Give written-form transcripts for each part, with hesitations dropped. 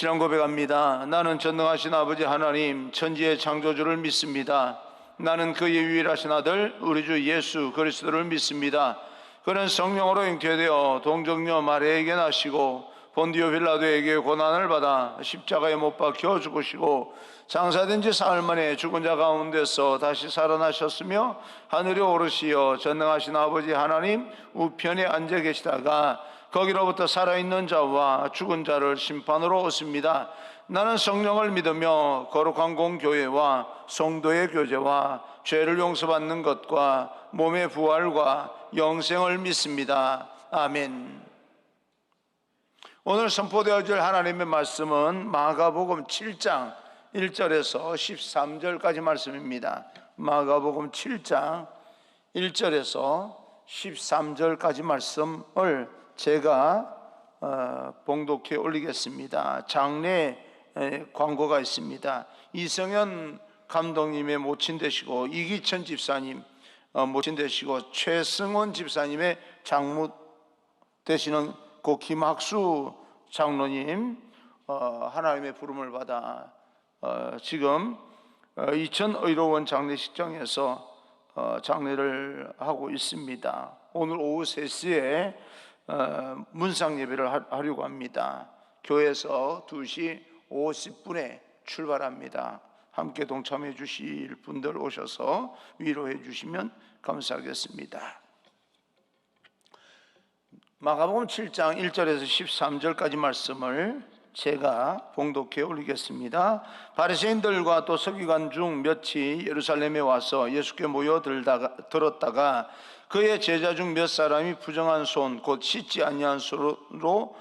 신앙 고백합니다. 나는 전능하신 아버지 하나님 천지의 창조주를 믿습니다. 나는 그의 유일하신 아들 우리 주 예수 그리스도를 믿습니다. 그는 성령으로 잉태되어 동정녀 마리아에게 나시고 본디오 빌라도에게 고난을 받아 십자가에 못 박혀 죽으시고 장사된 지 사흘 만에 죽은 자 가운데서 다시 살아나셨으며 하늘에 오르시어 전능하신 아버지 하나님 우편에 앉아 계시다가 거기로부터 살아있는 자와 죽은 자를 심판으로 오십니다. 나는 성령을 믿으며 거룩한 공교회와 성도의 교제와 죄를 용서받는 것과 몸의 부활과 영생을 믿습니다. 아멘. 오늘 선포되어질 하나님의 말씀은 마가복음 7장 1절에서 13절까지 말씀입니다. 마가복음 7장 1절에서 13절까지 말씀을 제가 봉독해 올리겠습니다. 장례 광고가 있습니다. 이성현 감독님의 모친 되시고 이기천 집사님 모친 되시고 최승원 집사님의 장모 되시는 고 김학수 장로님 하나님의 부름을 받아 지금 이천 의료원 장례식장에서 장례를 하고 있습니다. 오늘 오후 3시에 문상 예배를 하려고 합니다. 교회에서 2시 50분에 출발합니다. 함께 동참해 주실 분들 오셔서 위로해 주시면 감사하겠습니다. 마가복음 7장 1절에서 13절까지 말씀을 제가 봉독해 올리겠습니다. 바리새인들과 또 서기관 중 몇이 예루살렘에 와서 예수께 모여들었다가 그의 제자 중 몇 사람이 부정한 손 곧 씻지 아니한 손으로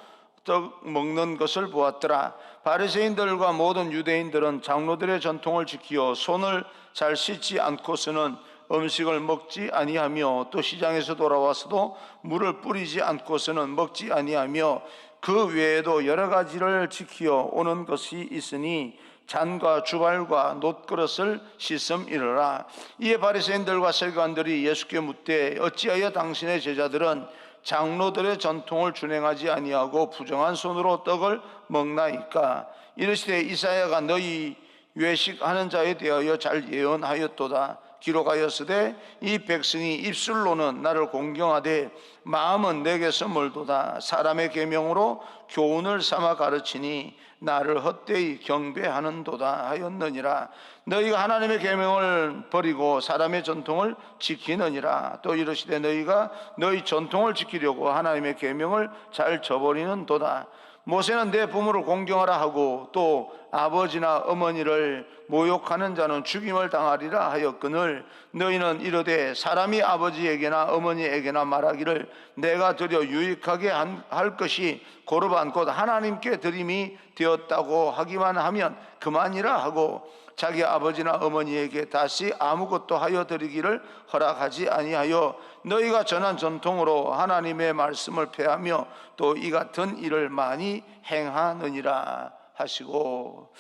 떡 먹는 것을 보았더라. 바리새인들과 모든 유대인들은 장로들의 전통을 지키어 손을 잘 씻지 않고서는 음식을 먹지 아니하며 또 시장에서 돌아와서도 물을 뿌리지 않고서는 먹지 아니하며 그 외에도 여러 가지를 지키어 오는 것이 있으니 잔과 주발과 놋그릇을 씻음이러라. 이에 바리새인들과 서기관들이 예수께 묻되 어찌하여 당신의 제자들은 장로들의 전통을 준행하지 아니하고 부정한 손으로 떡을 먹나이까? 이르시되 이사야가 너희 외식하는 자에 대하여 잘 예언하였도다. 기록하였으되 이 백성이 입술로는 나를 공경하되 마음은 내게서 멀도다. 사람의 계명으로 교훈을 삼아 가르치니 나를 헛되이 경배하는도다 하였느니라. 너희가 하나님의 계명을 버리고 사람의 전통을 지키느니라. 또 이르시되 너희가 너희 전통을 지키려고 하나님의 계명을 잘 저버리는도다. 모세는 내 부모를 공경하라 하고 또 아버지나 어머니를 모욕하는 자는 죽임을 당하리라 하였거늘 너희는 이르되 사람이 아버지에게나 어머니에게나 말하기를 내가 드려 유익하게 할 것이 고르반 곧 하나님께 드림이 되었다고 하기만 하면 그만이라 하고 자기 아버지나 어머니에게 다시 아무것도 하여 드리기를 허락하지 아니하여 너희가 전한 전통으로 하나님의 말씀을 폐하며 또 이 같은 일을 많이 행하느니라 하시고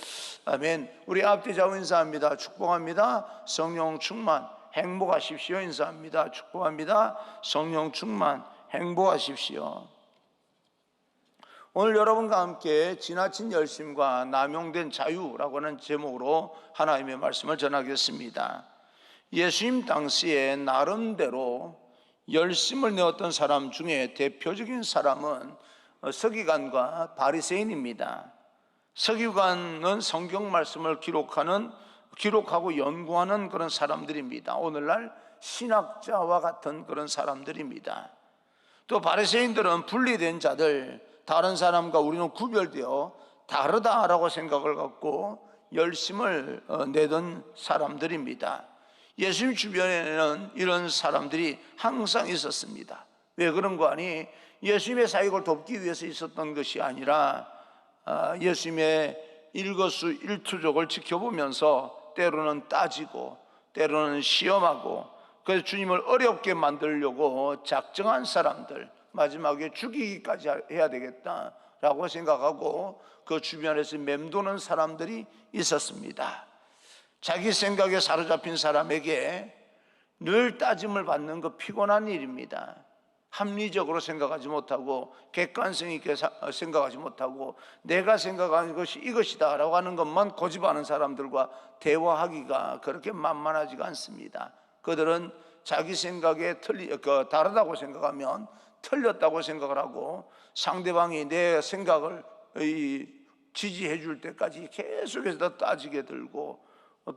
아멘. 우리 앞뒤 좌우 인사합니다. 축복합니다. 성령 충만 행복하십시오. 인사합니다. 축복합니다. 성령 충만 행복하십시오. 오늘 여러분과 함께 지나친 열심과 남용된 자유라고 하는 제목으로 하나님의 말씀을 전하겠습니다. 예수님 당시에 나름대로 열심을 내었던 사람 중에 대표적인 사람은 서기관과 바리새인입니다. 서기관은 성경 말씀을 기록하고 연구하는 그런 사람들입니다. 오늘날 신학자와 같은 그런 사람들입니다. 또 바리새인들은 분리된 자들, 다른 사람과 우리는 구별되어 다르다라고 생각을 갖고 열심을 내던 사람들입니다. 예수님 주변에는 이런 사람들이 항상 있었습니다. 왜 그런 거 아니? 예수님의 사역을 돕기 위해서 있었던 것이 아니라 예수님의 일거수일투족을 지켜보면서 때로는 따지고 때로는 시험하고 그래서 주님을 어렵게 만들려고 작정한 사람들, 마지막에 죽이기까지 해야 되겠다라고 생각하고 그 주변에서 맴도는 사람들이 있었습니다. 자기 생각에 사로잡힌 사람에게 늘 따짐을 받는 거 피곤한 일입니다. 합리적으로 생각하지 못하고 객관성 있게 생각하지 못하고 내가 생각하는 것이 이것이다 라고 하는 것만 고집하는 사람들과 대화하기가 그렇게 만만하지가 않습니다. 그들은 자기 생각에 다르다고 생각하면 틀렸다고 생각을 하고 상대방이 내 생각을 지지해 줄 때까지 계속해서 따지게 들고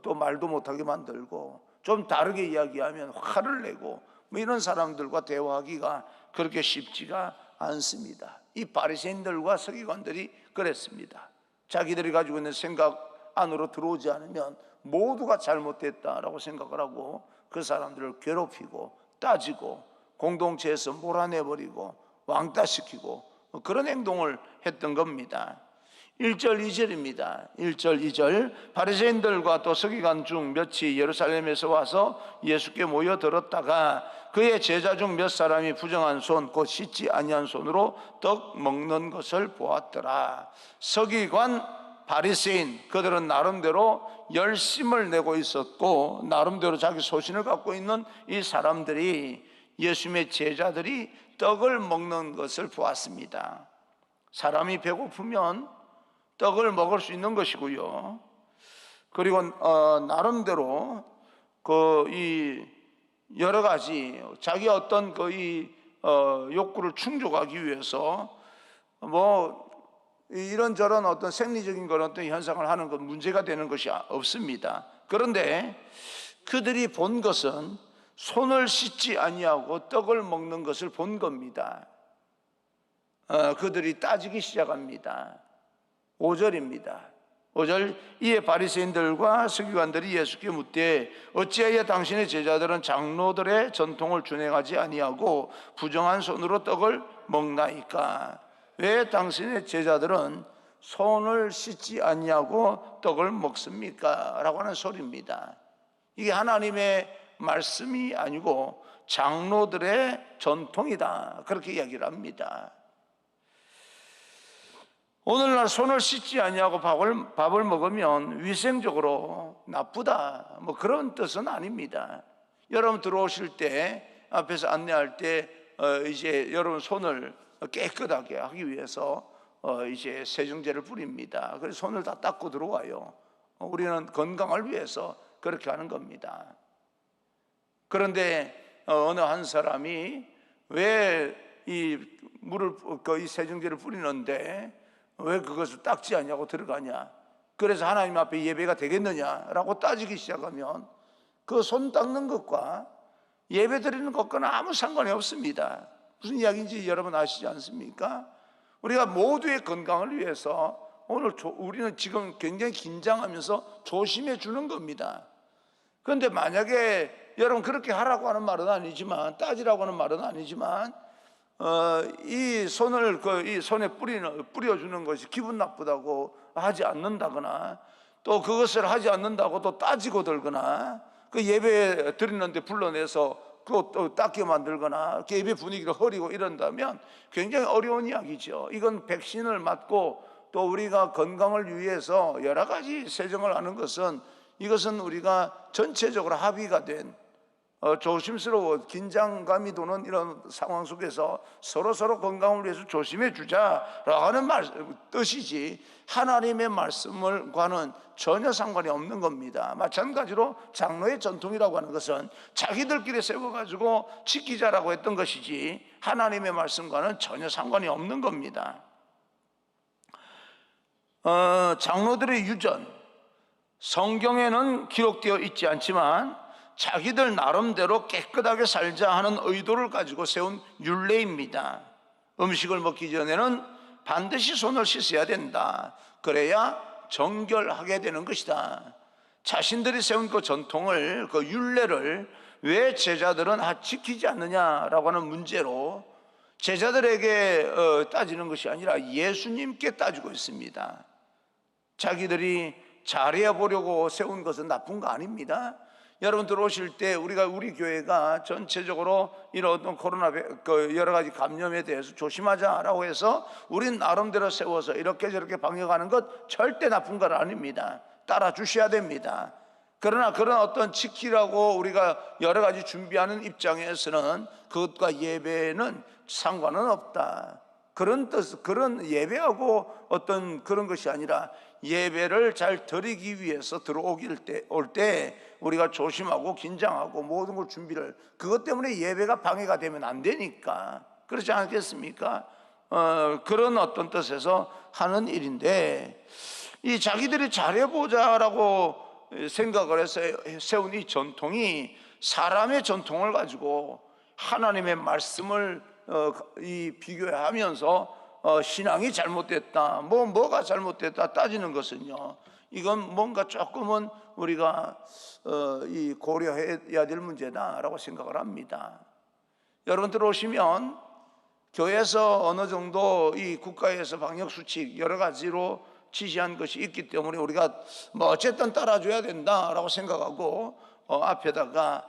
또 말도 못하게 만들고 좀 다르게 이야기하면 화를 내고 뭐 이런 사람들과 대화하기가 그렇게 쉽지가 않습니다. 이 바리새인들과 서기관들이 그랬습니다. 자기들이 가지고 있는 생각 안으로 들어오지 않으면 모두가 잘못됐다라고 생각을 하고 그 사람들을 괴롭히고 따지고 공동체에서 몰아내버리고 왕따시키고 그런 행동을 했던 겁니다. 1절 2절입니다. 1절 2절 바리새인들과 또 서기관 중 몇이 예루살렘에서 와서 예수께 모여들었다가 그의 제자 중 몇 사람이 부정한 손 곧 씻지 아니한 손으로 떡 먹는 것을 보았더라. 서기관 바리새인 그들은 나름대로 열심을 내고 있었고 나름대로 자기 소신을 갖고 있는 이 사람들이 예수님의 제자들이 떡을 먹는 것을 보았습니다. 사람이 배고프면 떡을 먹을 수 있는 것이고요. 그리고 나름대로 이 여러 가지 자기 어떤 욕구를 충족하기 위해서 뭐 이런저런 어떤 생리적인 그런 어떤 현상을 하는 건 문제가 되는 것이 없습니다. 그런데 그들이 본 것은 손을 씻지 아니하고 떡을 먹는 것을 본 겁니다. 그들이 따지기 시작합니다. 5절입니다. 5절 이에 바리새인들과 서기관들이 예수께 묻되 어찌하여 당신의 제자들은 장로들의 전통을 준행하지 아니하고 부정한 손으로 떡을 먹나이까? 왜 당신의 제자들은 손을 씻지 아니하고 떡을 먹습니까? 라고 하는 소리입니다. 이게 하나님의 말씀이 아니고 장로들의 전통이다 그렇게 이야기를 합니다. 오늘날 손을 씻지 아니하고 밥을 먹으면 위생적으로 나쁘다 뭐 그런 뜻은 아닙니다. 여러분 들어오실 때 앞에서 안내할 때 이제 여러분 손을 깨끗하게 하기 위해서 이제 세정제를 뿌립니다. 그래서 손을 다 닦고 들어와요. 우리는 건강을 위해서 그렇게 하는 겁니다. 그런데 어느 한 사람이 왜 이 세정제를 뿌리는데 왜 그것을 닦지 않냐고 들어가냐, 그래서 하나님 앞에 예배가 되겠느냐라고 따지기 시작하면 그 손 닦는 것과 예배 드리는 것과는 아무 상관이 없습니다. 무슨 이야기인지 여러분 아시지 않습니까? 우리가 모두의 건강을 위해서 오늘 우리는 지금 굉장히 긴장하면서 조심해 주는 겁니다. 그런데 만약에 여러분 그렇게 하라고 하는 말은 아니지만, 따지라고 하는 말은 아니지만 이 손을 이 손에 뿌려주는 것이 기분 나쁘다고 하지 않는다거나 또 그것을 하지 않는다고 또 따지고 들거나 그 예배 드리는데 불러내서 또 닦게 만들거나 이렇게 예배 분위기를 흐리고 이런다면 굉장히 어려운 이야기죠. 이건 백신을 맞고 또 우리가 건강을 위해서 여러 가지 세정을 하는 것은 이것은 우리가 전체적으로 합의가 된 조심스러워 긴장감이 도는 이런 상황 속에서 서로 건강을 위해서 조심해 주자라고 하는 뜻이지 하나님의 말씀과는 전혀 상관이 없는 겁니다. 마찬가지로 장로의 전통이라고 하는 것은 자기들끼리 세워가지고 지키자라고 했던 것이지 하나님의 말씀과는 전혀 상관이 없는 겁니다. 장로들의 유전, 성경에는 기록되어 있지 않지만 자기들 나름대로 깨끗하게 살자 하는 의도를 가지고 세운 율례입니다. 음식을 먹기 전에는 반드시 손을 씻어야 된다. 그래야 정결하게 되는 것이다. 자신들이 세운 그 전통을, 그 율례를 왜 제자들은 지키지 않느냐라고 하는 문제로 제자들에게 따지는 것이 아니라 예수님께 따지고 있습니다. 자기들이 잘해 보려고 세운 것은 나쁜 거 아닙니다. 여러분 들어오실 때 우리 교회가 전체적으로 이런 어떤 코로나 여러 가지 감염에 대해서 조심하자라고 해서 우린 나름대로 세워서 이렇게 저렇게 방역하는 것 절대 나쁜 건 아닙니다. 따라 주셔야 됩니다. 그러나 그런 어떤 지키라고 우리가 여러 가지 준비하는 입장에서는 그것과 예배는 상관은 없다. 그런 뜻, 그런 예배하고 어떤 그런 것이 아니라 예배를 잘 드리기 위해서 올 때 우리가 조심하고 긴장하고 모든 걸 준비를, 그것 때문에 예배가 방해가 되면 안 되니까. 그렇지 않겠습니까? 그런 어떤 뜻에서 하는 일인데, 이 자기들이 잘해보자라고 생각을 해서 세운 이 전통이 사람의 전통을 가지고 하나님의 말씀을 비교하면서 신앙이 잘못됐다, 뭐가 잘못됐다 따지는 것은요, 이건 뭔가 조금은 우리가 고려해야 될 문제다라고 생각을 합니다. 여러분들 오시면 교회에서 어느 정도 이 국가에서 방역수칙 여러 가지로 지시한 것이 있기 때문에 우리가 어쨌든 따라줘야 된다라고 생각하고 앞에다가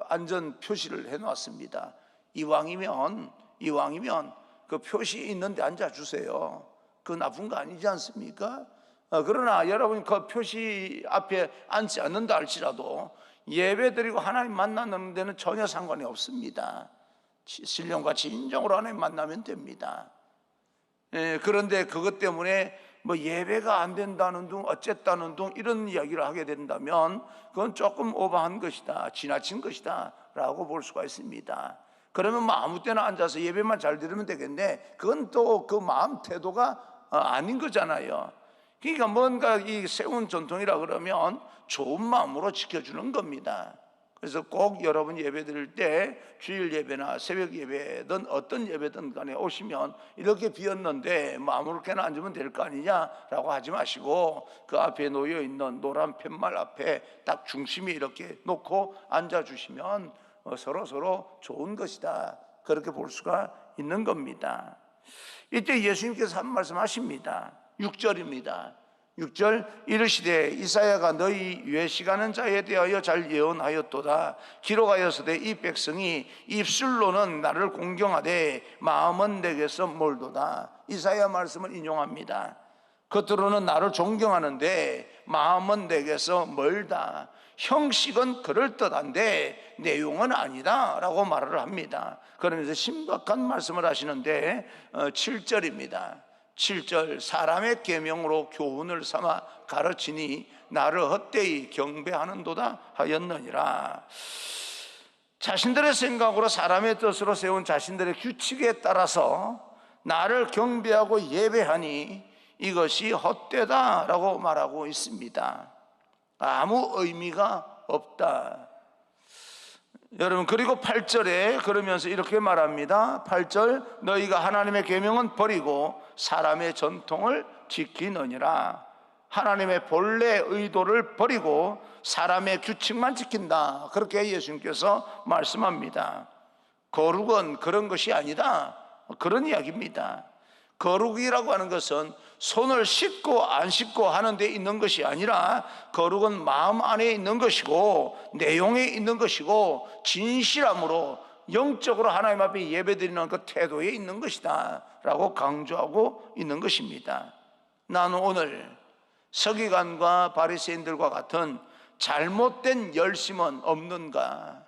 안전 표시를 해놨습니다. 이왕이면 그 표시 있는 데 앉아주세요. 그거 나쁜 거 아니지 않습니까? 그러나 여러분 그 표시 앞에 앉지 않는다 할지라도 예배 드리고 하나님 만나는 데는 전혀 상관이 없습니다. 신령과 진정으로 하나님 만나면 됩니다. 그런데 그것 때문에 예배가 안 된다는 둥 어쨌다는 둥 이런 이야기를 하게 된다면 그건 조금 오버한 것이다, 지나친 것이다 라고 볼 수가 있습니다. 그러면 아무 때나 앉아서 예배만 잘 드리면 되겠네, 그건 또 그 마음 태도가 아닌 거잖아요. 그러니까 뭔가 이 세운 전통이라 그러면 좋은 마음으로 지켜주는 겁니다. 그래서 꼭 여러분 예배 드릴 때 주일 예배나 새벽 예배든 어떤 예배든 간에 오시면 이렇게 비었는데 아무렇게나 앉으면 될 거 아니냐라고 하지 마시고 그 앞에 놓여 있는 노란 팻말 앞에 딱 중심에 이렇게 놓고 앉아주시면 서로 좋은 것이다, 그렇게 볼 수가 있는 겁니다. 이때 예수님께서 한 말씀 하십니다. 6절입니다. 6절, 이르시되 이사야가 너희 외식하는 자에 대하여 잘 예언하였도다. 기록하였으되 이 백성이 입술로는 나를 공경하되 마음은 내게서 멀도다. 이사야 말씀을 인용합니다. 겉으로는 나를 존경하는데 마음은 내게서 멀다. 형식은 그럴듯한데 내용은 아니다 라고 말을 합니다. 그러면서 심각한 말씀을 하시는데 7절입니다. 7절, 사람의 계명으로 교훈을 삼아 가르치니 나를 헛되이 경배하는도다 하였느니라. 자신들의 생각으로 사람의 뜻으로 세운 자신들의 규칙에 따라서 나를 경배하고 예배하니 이것이 헛되다라고 말하고 있습니다. 아무 의미가 없다. 여러분, 그리고 8절에 그러면서 이렇게 말합니다. 8절, 너희가 하나님의 계명은 버리고 사람의 전통을 지키느니라. 하나님의 본래 의도를 버리고 사람의 규칙만 지킨다, 그렇게 예수님께서 말씀합니다. 거룩은 그런 것이 아니다, 그런 이야기입니다. 거룩이라고 하는 것은 손을 씻고 안 씻고 하는 데 있는 것이 아니라 거룩은 마음 안에 있는 것이고 내용에 있는 것이고 진실함으로 영적으로 하나님 앞에 예배드리는 그 태도에 있는 것이다 라고 강조하고 있는 것입니다. 나는 오늘 서기관과 바리새인들과 같은 잘못된 열심은 없는가,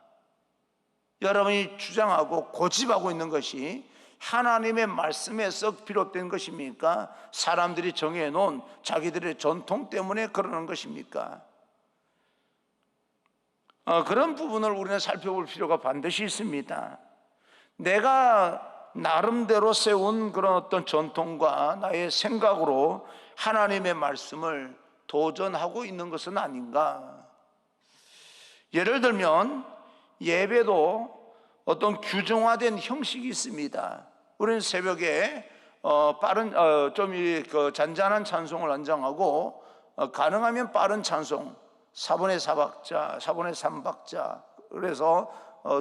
여러분이 주장하고 고집하고 있는 것이 하나님의 말씀에서 비롯된 것입니까? 사람들이 정해놓은 자기들의 전통 때문에 그러는 것입니까? 그런 부분을 우리는 살펴볼 필요가 반드시 있습니다. 내가 나름대로 세운 그런 어떤 전통과 나의 생각으로 하나님의 말씀을 도전하고 있는 것은 아닌가? 예를 들면 예배도 어떤 규정화된 형식이 있습니다. 우리는 새벽에 잔잔한 찬송을 안장하고 가능하면 빠른 찬송, 4분의 4박자, 4분의 3박자. 그래서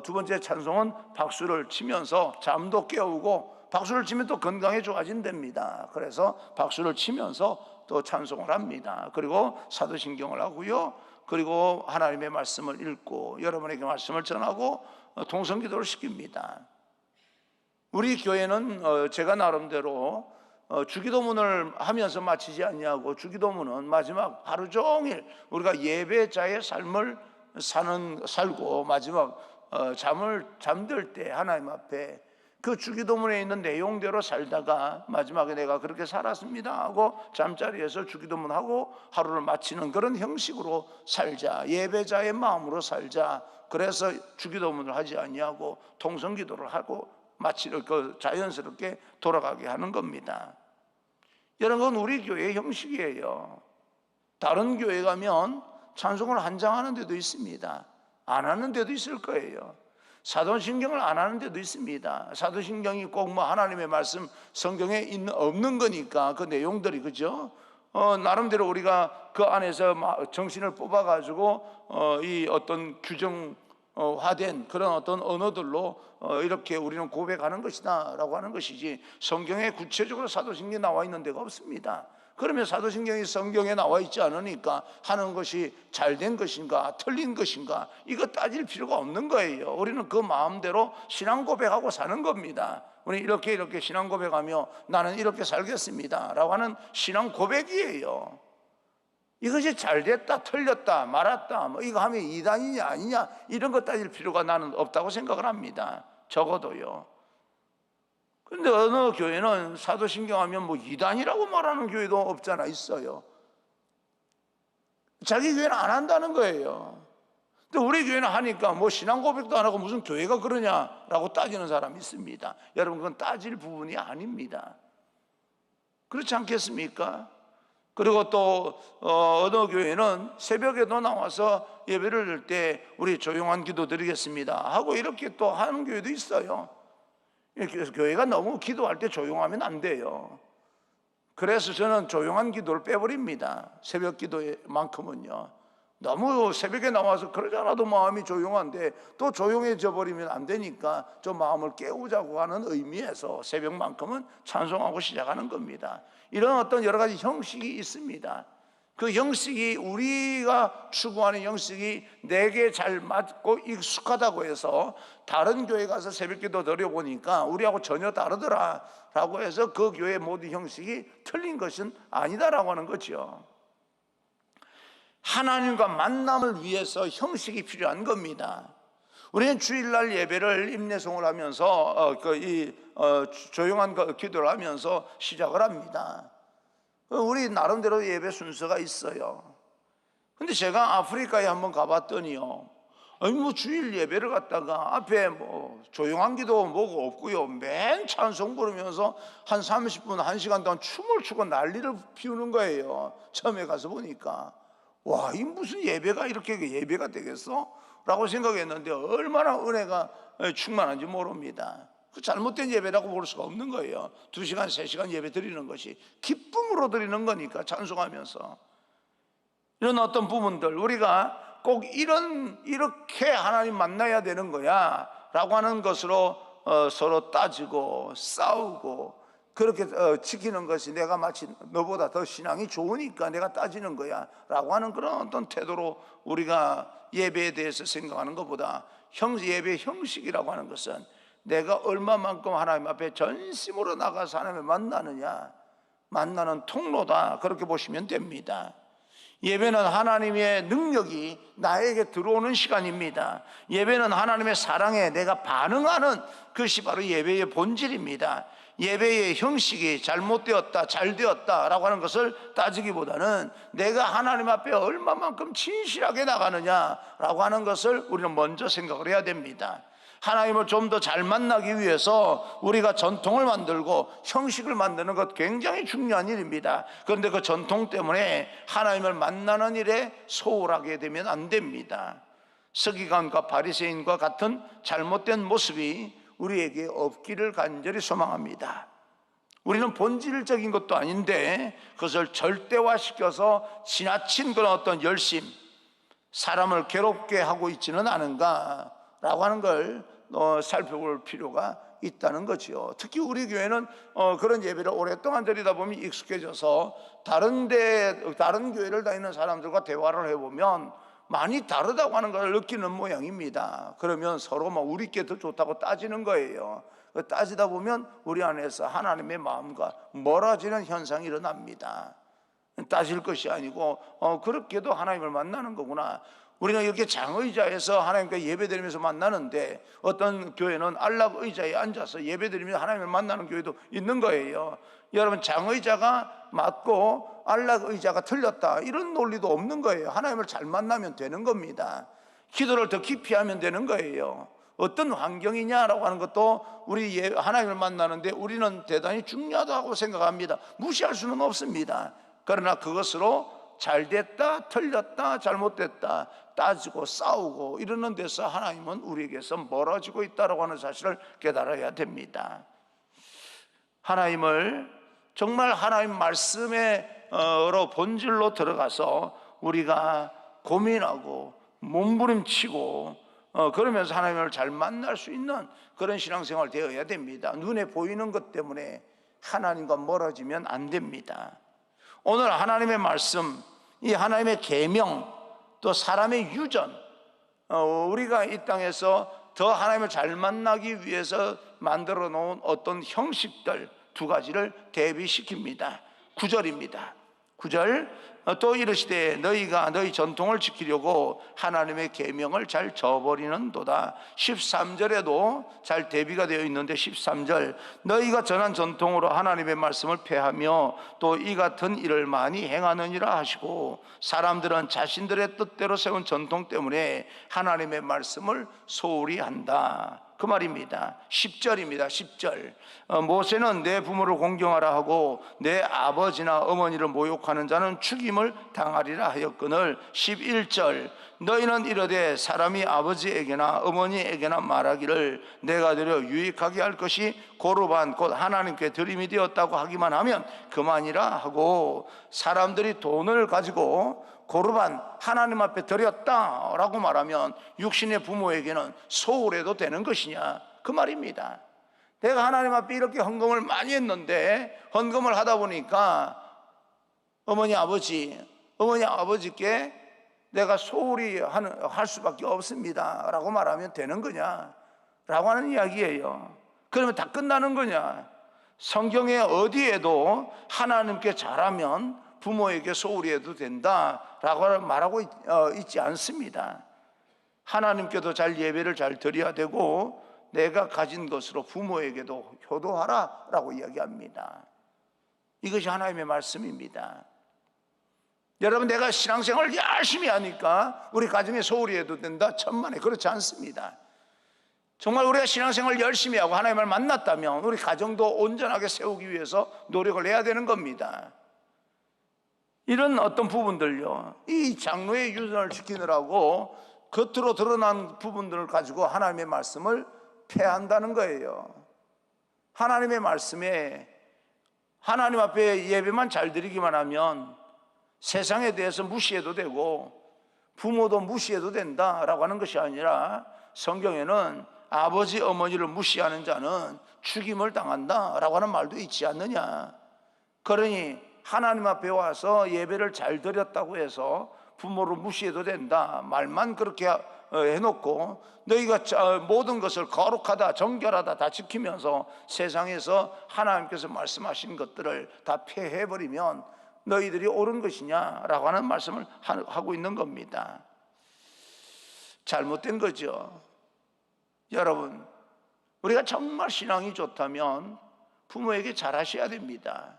두 번째 찬송은 박수를 치면서 잠도 깨우고, 박수를 치면 또 건강에 좋아진답니다. 그래서 박수를 치면서 또 찬송을 합니다. 그리고 사도신경을 하고요, 그리고 하나님의 말씀을 읽고 여러분에게 말씀을 전하고 통성기도를 시킵니다. 우리 교회는 제가 나름대로 주기도문을 하면서 마치지 않냐고. 주기도문은 마지막 하루 종일 우리가 예배자의 삶을 살고 마지막 잠들 때 하나님 앞에 그 주기도문에 있는 내용대로 살다가 마지막에 내가 그렇게 살았습니다 하고 잠자리에서 주기도문하고 하루를 마치는 그런 형식으로 살자. 예배자의 마음으로 살자. 그래서 주기도문을 하지 아니하고 통성기도를 하고 자연스럽게 돌아가게 하는 겁니다. 여러분, 우리 교회의 형식이에요. 다른 교회 가면 찬송을 한 장 하는 데도 있습니다. 안 하는 데도 있을 거예요. 사도신경을 안 하는 데도 있습니다. 사도신경이 꼭 하나님의 말씀 성경에 없는 거니까 그 내용들이, 그죠? 나름대로 우리가 그 안에서 정신을 뽑아가지고 이 어떤 규정화된 그런 어떤 언어들로 이렇게 우리는 고백하는 것이다 라고 하는 것이지, 성경에 구체적으로 사도신경이 나와 있는 데가 없습니다. 그러면 사도신경이 성경에 나와 있지 않으니까 하는 것이 잘된 것인가 틀린 것인가 이거 따질 필요가 없는 거예요. 우리는 그 마음대로 신앙 고백하고 사는 겁니다. 우리 이렇게 신앙 고백하며 나는 이렇게 살겠습니다 라고 하는 신앙 고백이에요. 이것이 잘됐다 틀렸다 말았다 이거 하면 이단이냐 아니냐 이런 거 따질 필요가 나는 없다고 생각을 합니다. 적어도요. 근데 어느 교회는 사도신경 하면 이단이라고 말하는 교회도 없잖아. 있어요. 자기 교회는 안 한다는 거예요. 근데 우리 교회는 하니까 신앙 고백도 안 하고 무슨 교회가 그러냐라고 따지는 사람이 있습니다. 여러분, 그건 따질 부분이 아닙니다. 그렇지 않겠습니까? 그리고 또 어느 교회는 새벽에도 나와서 예배를 드릴 때 우리 조용한 기도 드리겠습니다 하고 이렇게 또 하는 교회도 있어요. 그래서 교회가 너무 기도할 때 조용하면 안 돼요. 그래서 저는 조용한 기도를 빼버립니다. 새벽 기도만큼은요. 너무 새벽에 나와서 그러지 않아도 마음이 조용한데 또 조용해져 버리면 안 되니까 좀 마음을 깨우자고 하는 의미에서 새벽만큼은 찬송하고 시작하는 겁니다. 이런 어떤 여러 가지 형식이 있습니다. 그 형식이, 우리가 추구하는 형식이 내게 잘 맞고 익숙하다고 해서 다른 교회 가서 새벽기도 드려보니까 우리하고 전혀 다르더라 라고 해서 그 교회 모든 형식이 틀린 것은 아니다라고 하는 거죠. 하나님과 만남을 위해서 형식이 필요한 겁니다. 우리는 주일날 예배를 임내송을 하면서 조용한 기도를 하면서 시작을 합니다. 우리 나름대로 예배 순서가 있어요. 근데 제가 아프리카에 한번 가봤더니요, 주일 예배를 갖다가 앞에 조용한 기도 뭐고 없고요, 맨 찬송 부르면서 한 30분 1시간 동안 춤을 추고 난리를 피우는 거예요. 처음에 가서 보니까 와, 이 무슨 예배가 이렇게 예배가 되겠어? 라고 생각했는데 얼마나 은혜가 충만한지 모릅니다. 그 잘못된 예배라고 볼 수가 없는 거예요. 2시간 3시간 예배 드리는 것이 기쁨으로 드리는 거니까, 찬송하면서. 이런 어떤 부분들, 우리가 꼭 이렇게 하나님 만나야 되는 거야 라고 하는 것으로 서로 따지고 싸우고 그렇게 지키는 것이 내가 마치 너보다 더 신앙이 좋으니까 내가 따지는 거야 라고 하는 그런 어떤 태도로 우리가 예배에 대해서 생각하는 것보다 예배 형식이라고 하는 것은 내가 얼마만큼 하나님 앞에 전심으로 나가서 하나님을 만나는 통로다, 그렇게 보시면 됩니다. 예배는 하나님의 능력이 나에게 들어오는 시간입니다. 예배는 하나님의 사랑에 내가 반응하는 것이 바로 예배의 본질입니다. 예배의 형식이 잘못되었다 잘되었다 라고 하는 것을 따지기보다는 내가 하나님 앞에 얼마만큼 진실하게 나가느냐 라고 하는 것을 우리는 먼저 생각을 해야 됩니다. 하나님을 좀 더 잘 만나기 위해서 우리가 전통을 만들고 형식을 만드는 것 굉장히 중요한 일입니다. 그런데 그 전통 때문에 하나님을 만나는 일에 소홀하게 되면 안 됩니다. 서기관과 바리새인과 같은 잘못된 모습이 우리에게 없기를 간절히 소망합니다. 우리는 본질적인 것도 아닌데 그것을 절대화시켜서 지나친 그런 어떤 열심, 사람을 괴롭게 하고 있지는 않은가 라고 하는 걸 살펴볼 필요가 있다는 거죠. 특히 우리 교회는 그런 예배를 오랫동안 드리다 보면 익숙해져서 다른 교회를 다니는 사람들과 대화를 해보면 많이 다르다고 하는 걸 느끼는 모양입니다. 그러면 서로 우리께 더 좋다고 따지는 거예요. 따지다 보면 우리 안에서 하나님의 마음과 멀어지는 현상이 일어납니다. 따질 것이 아니고 그렇게도 하나님을 만나는 거구나. 우리는 이렇게 장의자에서 하나님과 예배드리면서 만나는데 어떤 교회는 안락 의자에 앉아서 예배드리면서 하나님을 만나는 교회도 있는 거예요. 여러분, 장의자가 맞고 안락 의자가 틀렸다, 이런 논리도 없는 거예요. 하나님을 잘 만나면 되는 겁니다. 기도를 더 깊이 하면 되는 거예요. 어떤 환경이냐라고 하는 것도 우리 하나님을 만나는데 우리는 대단히 중요하다고 생각합니다. 무시할 수는 없습니다. 그러나 그것으로 잘됐다, 틀렸다, 잘못됐다 따지고 싸우고 이러는 데서 하나님은 우리에게서 멀어지고 있다고 하는 사실을 깨달아야 됩니다. 하나님을 정말 하나님 말씀으로 본질로 들어가서 우리가 고민하고 몸부림치고 그러면서 하나님을 잘 만날 수 있는 그런 신앙생활 되어야 됩니다. 눈에 보이는 것 때문에 하나님과 멀어지면 안 됩니다. 오늘 하나님의 말씀, 이 하나님의 계명, 또 사람의 유전, 우리가 이 땅에서 더 하나님을 잘 만나기 위해서 만들어 놓은 어떤 형식들 두 가지를 대비시킵니다. 9절입니다. 9절, 또 이르시되 너희가 너희 전통을 지키려고 하나님의 계명을 잘 저버리는도다. 13절에도 잘 대비가 되어 있는데 13절, 너희가 전한 전통으로 하나님의 말씀을 폐하며 또 이 같은 일을 많이 행하느니라 하시고, 사람들은 자신들의 뜻대로 세운 전통 때문에 하나님의 말씀을 소홀히 한다, 그 말입니다. 10절입니다. 10절, 모세는 내 부모를 공경하라 하고 내 아버지나 어머니를 모욕하는 자는 죽임을 당하리라 하였거늘. 11절, 너희는 이르되 사람이 아버지에게나 어머니에게나 말하기를 내가 드려 유익하게 할 것이 고르반 곧 하나님께 드림이 되었다고 하기만 하면 그만이라 하고, 사람들이 돈을 가지고 고르반 하나님 앞에 드렸다라고 말하면 육신의 부모에게는 소홀해도 되는 것이냐, 그 말입니다. 내가 하나님 앞에 이렇게 헌금을 많이 했는데 헌금을 하다 보니까 어머니 아버지께 내가 소홀히 할 수밖에 없습니다 라고 말하면 되는 거냐 라고 하는 이야기예요. 그러면 다 끝나는 거냐? 성경에 어디에도 하나님께 잘하면 부모에게 소홀히 해도 된다라고 말하고 있지 않습니다. 하나님께도 잘 예배를 잘 드려야 되고 내가 가진 것으로 부모에게도 효도하라라고 이야기합니다. 이것이 하나님의 말씀입니다. 여러분, 내가 신앙생활을 열심히 하니까 우리 가정에 소홀히 해도 된다? 천만에 그렇지 않습니다. 정말 우리가 신앙생활을 열심히 하고 하나님을 만났다면 우리 가정도 온전하게 세우기 위해서 노력을 해야 되는 겁니다. 이런 어떤 부분들요, 이 장로의 유전을 지키느라고 겉으로 드러난 부분들을 가지고 하나님의 말씀을 폐한다는 거예요. 하나님의 말씀에 하나님 앞에 예배만 잘 드리기만 하면 세상에 대해서 무시해도 되고 부모도 무시해도 된다라고 하는 것이 아니라, 성경에는 아버지 어머니를 무시하는 자는 죽임을 당한다라고 하는 말도 있지 않느냐. 그러니 하나님 앞에 와서 예배를 잘 드렸다고 해서 부모를 무시해도 된다 말만 그렇게 해놓고 너희가 모든 것을 거룩하다 정결하다 다 지키면서 세상에서 하나님께서 말씀하신 것들을 다 폐해버리면 너희들이 옳은 것이냐라고 하는 말씀을 하고 있는 겁니다. 잘못된 거죠. 여러분, 우리가 정말 신앙이 좋다면 부모에게 잘하셔야 됩니다.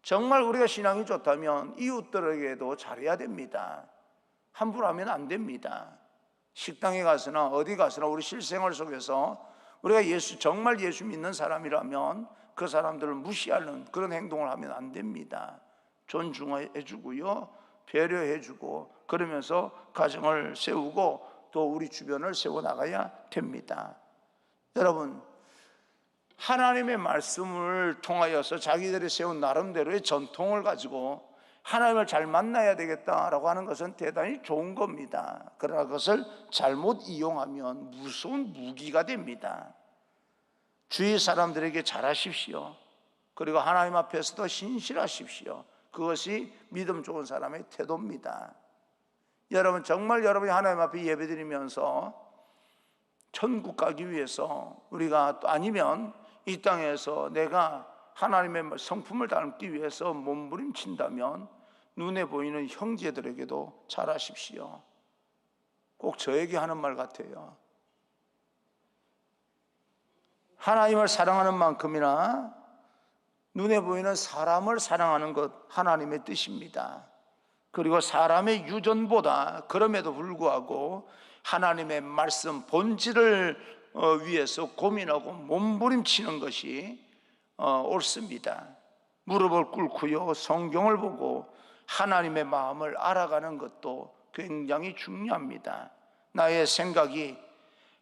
정말 우리가 신앙이 좋다면 이웃들에게도 잘해야 됩니다. 함부로 하면 안 됩니다. 식당에 가서나 어디 가서나 우리 실생활 속에서 우리가 정말 예수 믿는 사람이라면 그 사람들을 무시하는 그런 행동을 하면 안 됩니다. 존중해 주고요, 배려해 주고, 그러면서 가정을 세우고 또 우리 주변을 세워나가야 됩니다. 여러분, 하나님의 말씀을 통하여서 자기들이 세운 나름대로의 전통을 가지고 하나님을 잘 만나야 되겠다라고 하는 것은 대단히 좋은 겁니다. 그러나 그것을 잘못 이용하면 무서운 무기가 됩니다. 주위 사람들에게 잘하십시오. 그리고 하나님 앞에서도 신실하십시오. 그것이 믿음 좋은 사람의 태도입니다. 여러분, 정말 여러분이 하나님 앞에 예배드리면서 천국 가기 위해서 우리가 또 아니면 이 땅에서 내가 하나님의 성품을 닮기 위해서 몸부림친다면 눈에 보이는 형제들에게도 잘하십시오. 꼭 저에게 하는 말 같아요. 하나님을 사랑하는 만큼이나 눈에 보이는 사람을 사랑하는 것 하나님의 뜻입니다. 그리고 사람의 유전보다 그럼에도 불구하고 하나님의 말씀 본질을 위해서 고민하고 몸부림치는 것이 옳습니다. 무릎을 꿇고요, 성경을 보고 하나님의 마음을 알아가는 것도 굉장히 중요합니다. 나의 생각이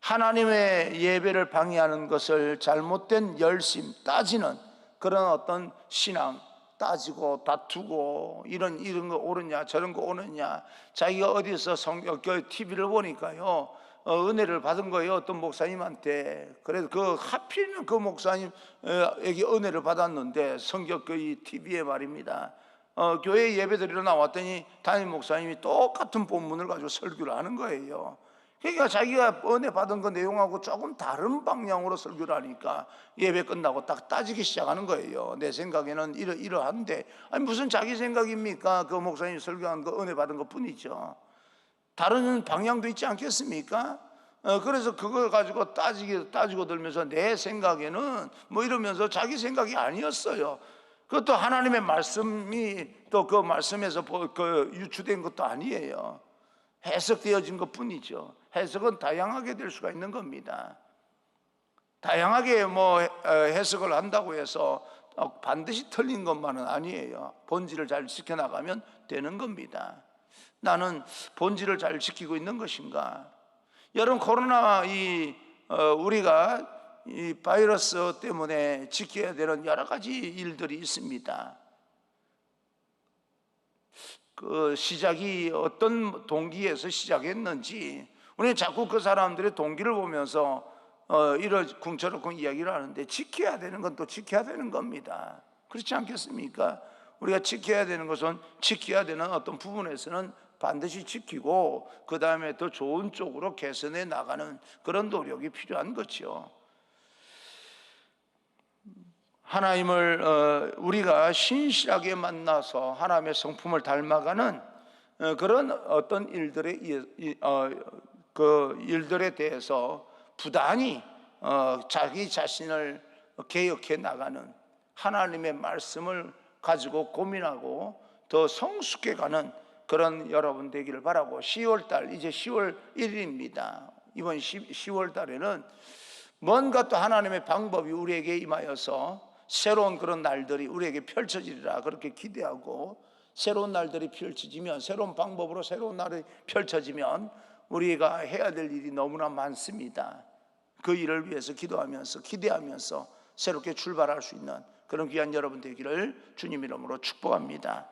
하나님의 예배를 방해하는 것을 잘못된 열심, 따지는 그런 어떤 신앙, 따지고 다투고 이런 거 옳으냐 저런 거 옳으냐, 자기가 어디서 TV를 보니까요, 은혜를 받은 거예요, 어떤 목사님한테. 그래서 하필이면 그 목사님에게 은혜를 받았는데 이 TV에 말입니다, 교회 예배드리러 나왔더니 담임 목사님이 똑같은 본문을 가지고 설교를 하는 거예요. 그러니까 자기가 은혜 받은 그 내용하고 조금 다른 방향으로 설교를 하니까 예배 끝나고 딱 따지기 시작하는 거예요. 내 생각에는 이러한데, 아니 무슨 자기 생각입니까? 그 목사님이 설교한 거 은혜 받은 것 뿐이죠. 다른 방향도 있지 않겠습니까? 그래서 그걸 가지고 따지고 들면서 내 생각에는 뭐 이러면서 자기 생각이 아니었어요. 그것도 하나님의 말씀이 또 그 말씀에서 유추된 것도 아니에요. 해석되어진 것 뿐이죠. 해석은 다양하게 될 수가 있는 겁니다. 다양하게 해석을 한다고 해서 반드시 틀린 것만은 아니에요. 본질을 잘 지켜나가면 되는 겁니다. 나는 본질을 잘 지키고 있는 것인가? 여러분, 코로나 우리가 이 바이러스 때문에 지켜야 되는 여러 가지 일들이 있습니다. 그 시작이 어떤 동기에서 시작했는지 우리는 자꾸 그 사람들의 동기를 보면서 이러쿵저러쿵 이야기를 하는데, 지켜야 되는 건 또 지켜야 되는 겁니다. 그렇지 않겠습니까? 우리가 지켜야 되는 것은 지켜야 되는 어떤 부분에서는 반드시 지키고 그 다음에 더 좋은 쪽으로 개선해 나가는 그런 노력이 필요한 거죠. 하나님을 우리가 신실하게 만나서 하나님의 성품을 닮아가는 그런 어떤 일들에 대해서 부단히 자기 자신을 개혁해 나가는, 하나님의 말씀을 가지고 고민하고 더 성숙해 가는 그런 여러분 되기를 바라고, 10월달 이제 10월 1일입니다. 이번 10월 달에는 뭔가 또 하나님의 방법이 우리에게 임하여서 새로운 그런 날들이 우리에게 펼쳐지리라 그렇게 기대하고, 새로운 날들이 펼쳐지면, 새로운 방법으로 새로운 날이 펼쳐지면 우리가 해야 될 일이 너무나 많습니다. 그 일을 위해서 기대하면서 새롭게 출발할 수 있는 그런 귀한 여러분 되기를 주님 이름으로 축복합니다.